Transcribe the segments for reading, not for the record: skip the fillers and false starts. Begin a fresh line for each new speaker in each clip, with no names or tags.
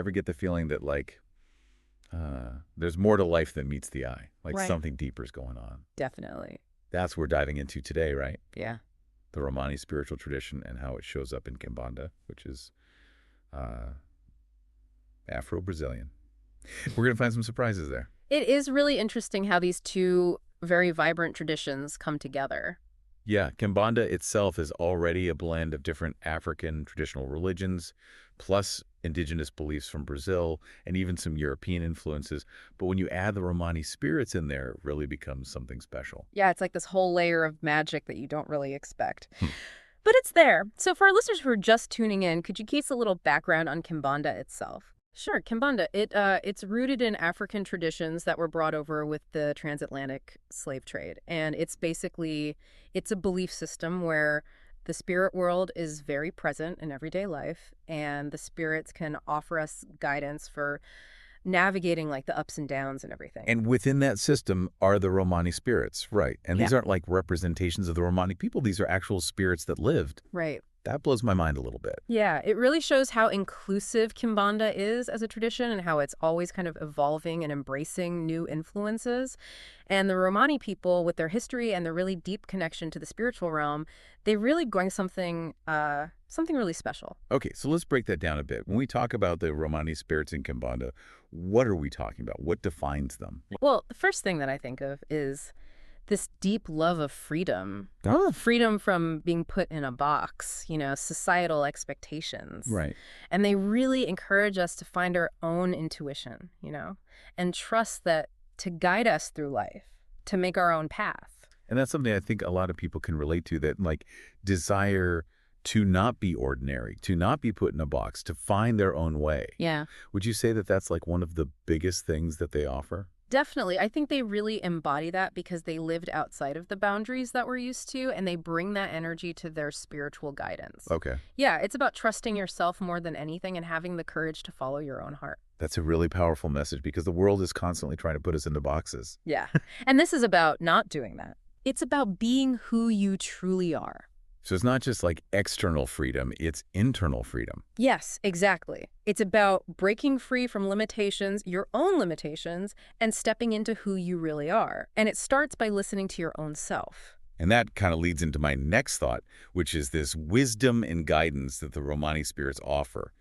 ever get the feeling that, like, there's more to life than meets the eye? Like
Right.
something deeper is going on.
Definitely.
That's what we're diving into today, right?
Yeah.
The Romani spiritual tradition and how it shows up in Kimbanda, which is Afro-Brazilian. We're going to find some surprises there.
It is really interesting how these two very vibrant traditions come together.
Yeah, Kimbanda itself is already a blend of different African traditional religions, plus indigenous beliefs from Brazil, and even some European influences. But when you add the Romani spirits in there, it really becomes something special.
Yeah, it's like this whole layer of magic that you don't really expect.
Hmm.
But it's there. So for our listeners who are just tuning in, could you give us a little background on Kimbanda itself? Sure, Kimbanda. It's rooted in African traditions that were brought over with the transatlantic slave trade. And it's a belief system where the spirit world is very present in everyday life, and the spirits can offer us guidance for navigating like the ups and downs and everything.
And within that system are the Romani spirits, right? And
Yeah.
these aren't like representations of the Romani people. These are actual spirits that lived.
Right.
That blows my mind a little bit.
Yeah, it really shows how inclusive Kimbanda is as a tradition and how it's always kind of evolving and embracing new influences. And the Romani people, with their history and their really deep connection to the spiritual realm, they really bring something really special.
Okay, so let's break that down a bit. When we talk about the Romani spirits in Kimbanda, what are we talking about? What defines them?
Well, the first thing that I think of is this deep love of freedom.
Oh,
Freedom from being put in a box, societal expectations.
right.
And they really encourage us to find our own intuition, and trust that to guide us through life, to make our own path.
And that's something I think a lot of people can relate to, that like desire to not be ordinary, to not be put in a box, to find their own way.
Yeah.
Would you say that that's like one of the biggest things that they offer?
Definitely. I think they really embody that because they lived outside of the boundaries that we're used to, and they bring that energy to their spiritual guidance.
Okay.
Yeah, it's about trusting yourself more than anything and having the courage to follow your own heart.
That's a really powerful message because the world is constantly trying to put us into boxes.
Yeah. And this is about not doing that. It's about being who you truly are.
So it's not just like external freedom, it's internal freedom.
Yes, exactly. It's about breaking free from limitations, your own limitations, and stepping into who you really are. And it starts by listening to your own self.
And that kind of leads into my next thought, which is this wisdom and guidance that the Romani spirits offer.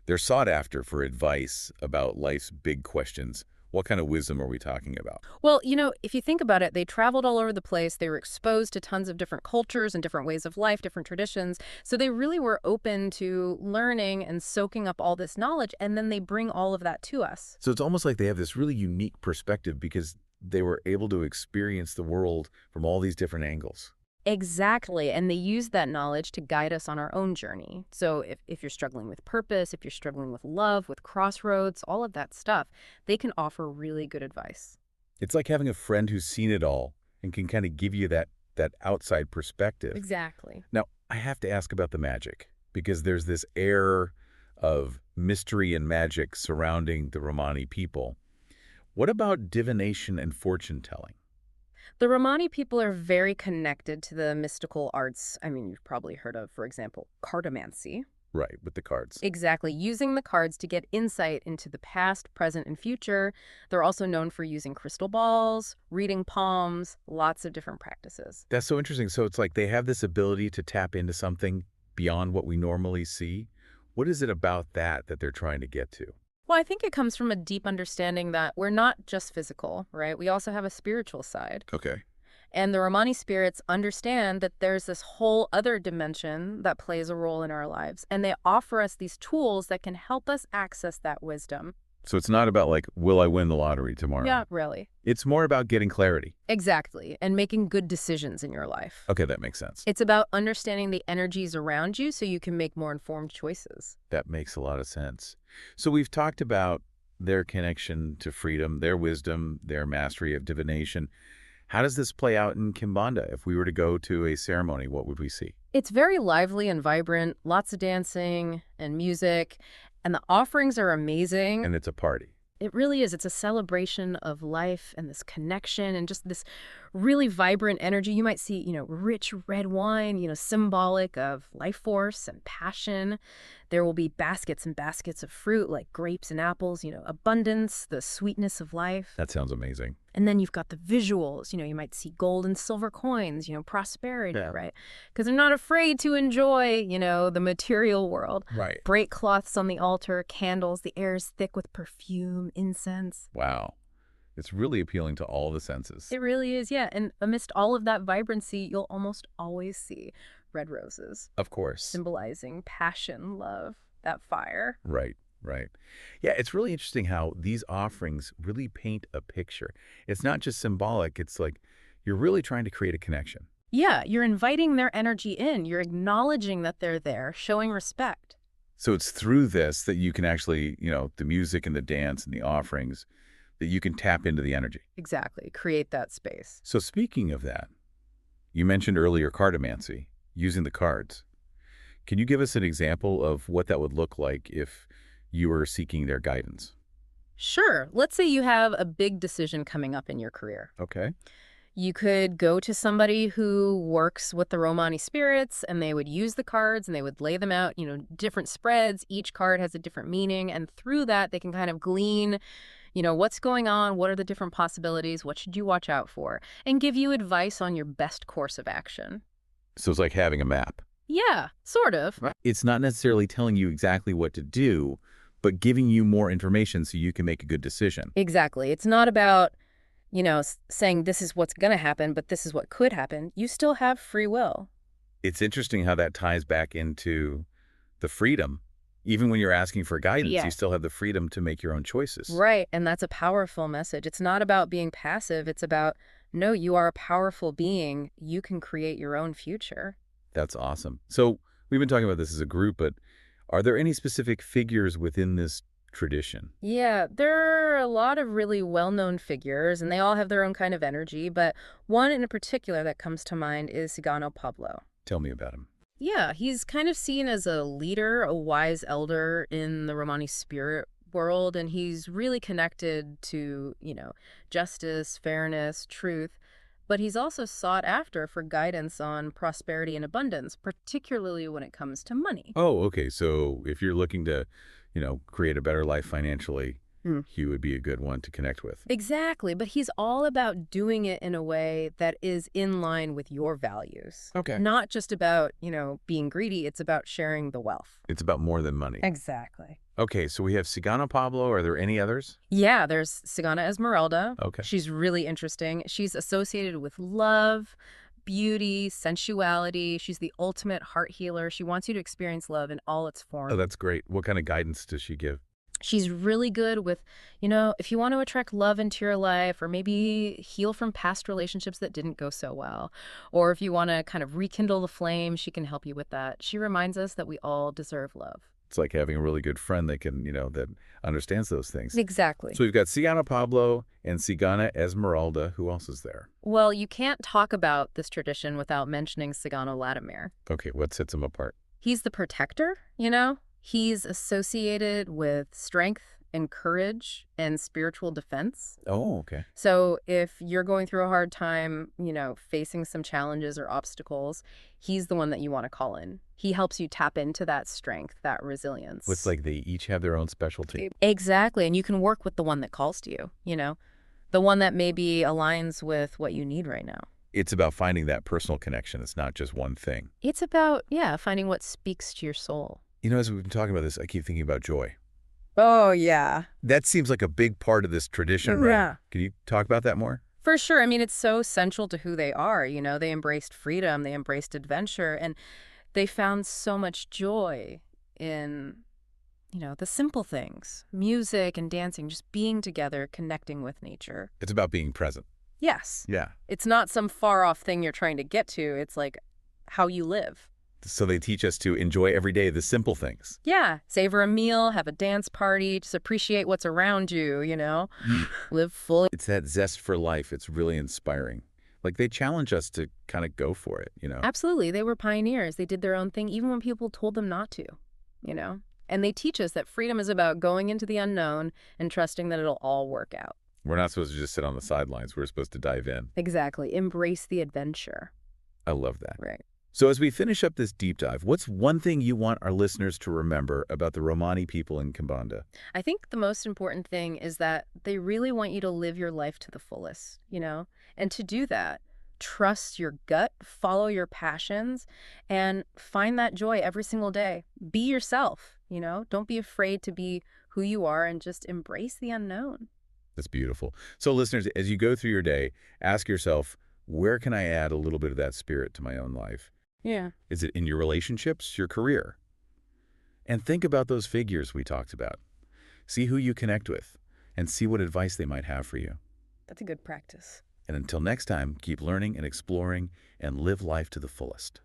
They're sought after for advice about life's big questions. What kind of wisdom are we talking about?
Well, if you think about it, they traveled all over the place. They were exposed to tons of different cultures and different ways of life, different traditions. So they really were open to learning and soaking up all this knowledge, and then they bring all of that to us.
So it's almost like they have this really unique perspective because they were able to experience the world from all these different angles.
Exactly. And they use that knowledge to guide us on our own journey. So if you're struggling with purpose, if you're struggling with love, with crossroads, all of that stuff, they can offer really good advice.
It's like having a friend who's seen it all and can kind of give you that outside perspective.
Exactly.
Now, I have to ask about the magic because there's this air of mystery and magic surrounding the Romani people. What about divination and fortune telling?
The Romani people are very connected to the mystical arts. I mean, you've probably heard of, for example, cartomancy.
Right, with the cards.
Exactly, using the cards to get insight into the past, present, and future. They're also known for using crystal balls, reading palms, lots of different practices.
That's so interesting. So it's like they have this ability to tap into something beyond what we normally see. What is it about that they're trying to get to?
Well, I think it comes from a deep understanding that we're not just physical, right? We also have a spiritual side.
Okay.
And the Romani spirits understand that there's this whole other dimension that plays a role in our lives. And they offer us these tools that can help us access that wisdom.
So it's not about like, will I win the lottery tomorrow?
Yeah, really.
It's more about getting clarity.
Exactly. And making good decisions in your life.
Okay, that makes sense.
It's about understanding the energies around you so you can make more informed choices.
That makes a lot of sense. So we've talked about their connection to freedom, their wisdom, their mastery of divination. How does this play out in Kimbanda? If we were to go to a ceremony, what would we see?
It's very lively and vibrant, lots of dancing and music, and the offerings are amazing.
And it's a party.
It really is. It's a celebration of life and this connection and just this really vibrant energy. You might see, rich red wine, symbolic of life force and passion. There will be baskets and baskets of fruit like grapes and apples, abundance, the sweetness of life.
That sounds amazing.
And then you've got the visuals. You might see gold and silver coins, prosperity,
Yeah.
right? Because they're not afraid to enjoy, the material world.
Right.
Bright cloths on the altar, candles, the air is thick with perfume, incense.
Wow. It's really appealing to all the senses.
It really is, yeah. And amidst all of that vibrancy, you'll almost always see red roses.
Of course.
Symbolizing passion, love, that fire.
Right, right. Yeah, it's really interesting how these offerings really paint a picture. It's not just symbolic. It's like you're really trying to create a connection.
Yeah, you're inviting their energy in. You're acknowledging that they're there, showing respect.
So it's through this that you can actually, the music and the dance and the offerings, that you can tap into the energy.
Exactly. Create that space.
So speaking of that, you mentioned earlier cartomancy, using the cards. Can you give us an example of what that would look like if you were seeking their guidance?
Sure. Let's say you have a big decision coming up in your career.
Okay.
You could go to somebody who works with the Romani spirits, and they would use the cards and they would lay them out, different spreads. Each card has a different meaning. And through that, they can kind of glean what's going on, what are the different possibilities, what should you watch out for, and give you advice on your best course of action.
So it's like having a map.
Yeah, sort of.
Right. It's not necessarily telling you exactly what to do, but giving you more information so you can make a good decision.
Exactly. It's not about, saying this is what's going to happen, but this is what could happen. You still have free will.
It's interesting how that ties back into the freedom. Even when you're asking for guidance, you still have the freedom to make your own choices.
Right, and that's a powerful message. It's not about being passive. It's about, no, you are a powerful being. You can create your own future.
That's awesome. So we've been talking about this as a group, but are there any specific figures within this tradition?
Yeah, there are a lot of really well-known figures, and they all have their own kind of energy, but one in particular that comes to mind is Cigano Pablo.
Tell me about him.
Yeah, he's kind of seen as a leader, a wise elder in the Romani spirit world, and he's really connected to, justice, fairness, truth. But he's also sought after for guidance on prosperity and abundance, particularly when it comes to money.
Oh, okay. So if you're looking to, create a better life financially, he would be a good one to connect with.
Exactly, but he's all about doing it in a way that is in line with your values.
Okay.
Not just about, being greedy, it's about sharing the wealth.
It's about more than money.
Exactly.
Okay, so we have Cigano Pablo. Are there any others?
Yeah, there's Cigana Esmeralda.
Okay.
She's really interesting. She's associated with love, beauty, sensuality. She's the ultimate heart healer. She wants you to experience love in all its forms.
Oh, that's great. What kind of guidance does she give?
She's really good with, if you want to attract love into your life, or maybe heal from past relationships that didn't go so well, or if you want to kind of rekindle the flame, she can help you with that. She reminds us that we all deserve love.
It's like having a really good friend that can, that understands those things.
Exactly.
So we've got Cigano Pablo and Cigana Esmeralda. Who else is there?
Well, you can't talk about this tradition without mentioning Cigano Wladimir.
Okay, what sets them apart?
He's the protector, He's associated with strength and courage and spiritual defense.
Oh, okay.
So if you're going through a hard time, facing some challenges or obstacles, he's the one that you want to call in. He helps you tap into that strength, that resilience.
It's like they each have their own specialty.
Exactly. And you can work with the one that calls to you, the one that maybe aligns with what you need right now.
It's about finding that personal connection. It's not just one thing.
It's about, finding what speaks to your soul.
As we've been talking about this, I keep thinking about joy.
Oh, yeah.
That seems like a big part of this tradition, right?
Yeah.
Can you talk about that more?
For sure. I mean, it's so central to who they are. They embraced freedom, they embraced adventure, and they found so much joy in, the simple things, music and dancing, just being together, connecting with nature.
It's about being present.
Yes.
Yeah.
It's not some far off thing you're trying to get to. It's like how you live.
So they teach us to enjoy every day the simple things.
Yeah. Savor a meal, have a dance party, just appreciate what's around you, Live fully.
It's that zest for life. It's really inspiring. Like they challenge us to kind of go for it,
Absolutely. They were pioneers. They did their own thing, even when people told them not to, And they teach us that freedom is about going into the unknown and trusting that it'll all work out.
We're not supposed to just sit on the sidelines. We're supposed to dive in.
Exactly. Embrace the adventure.
I love that.
Right.
So as we finish up this deep dive, what's one thing you want our listeners to remember about the Romani people in Kimbanda?
I think the most important thing is that they really want you to live your life to the fullest, you know? And to do that, trust your gut, follow your passions, and find that joy every single day. Be yourself, you know? Don't be afraid to be who you are and just embrace the unknown.
That's beautiful. So listeners, as you go through your day, ask yourself, where can I add a little bit of that spirit to my own life?
Yeah.
Is it in your relationships, your career? And think about those figures we talked about. See who you connect with, and see what advice they might have for you.
That's a good practice.
And until next time, keep learning and exploring, and live life to the fullest.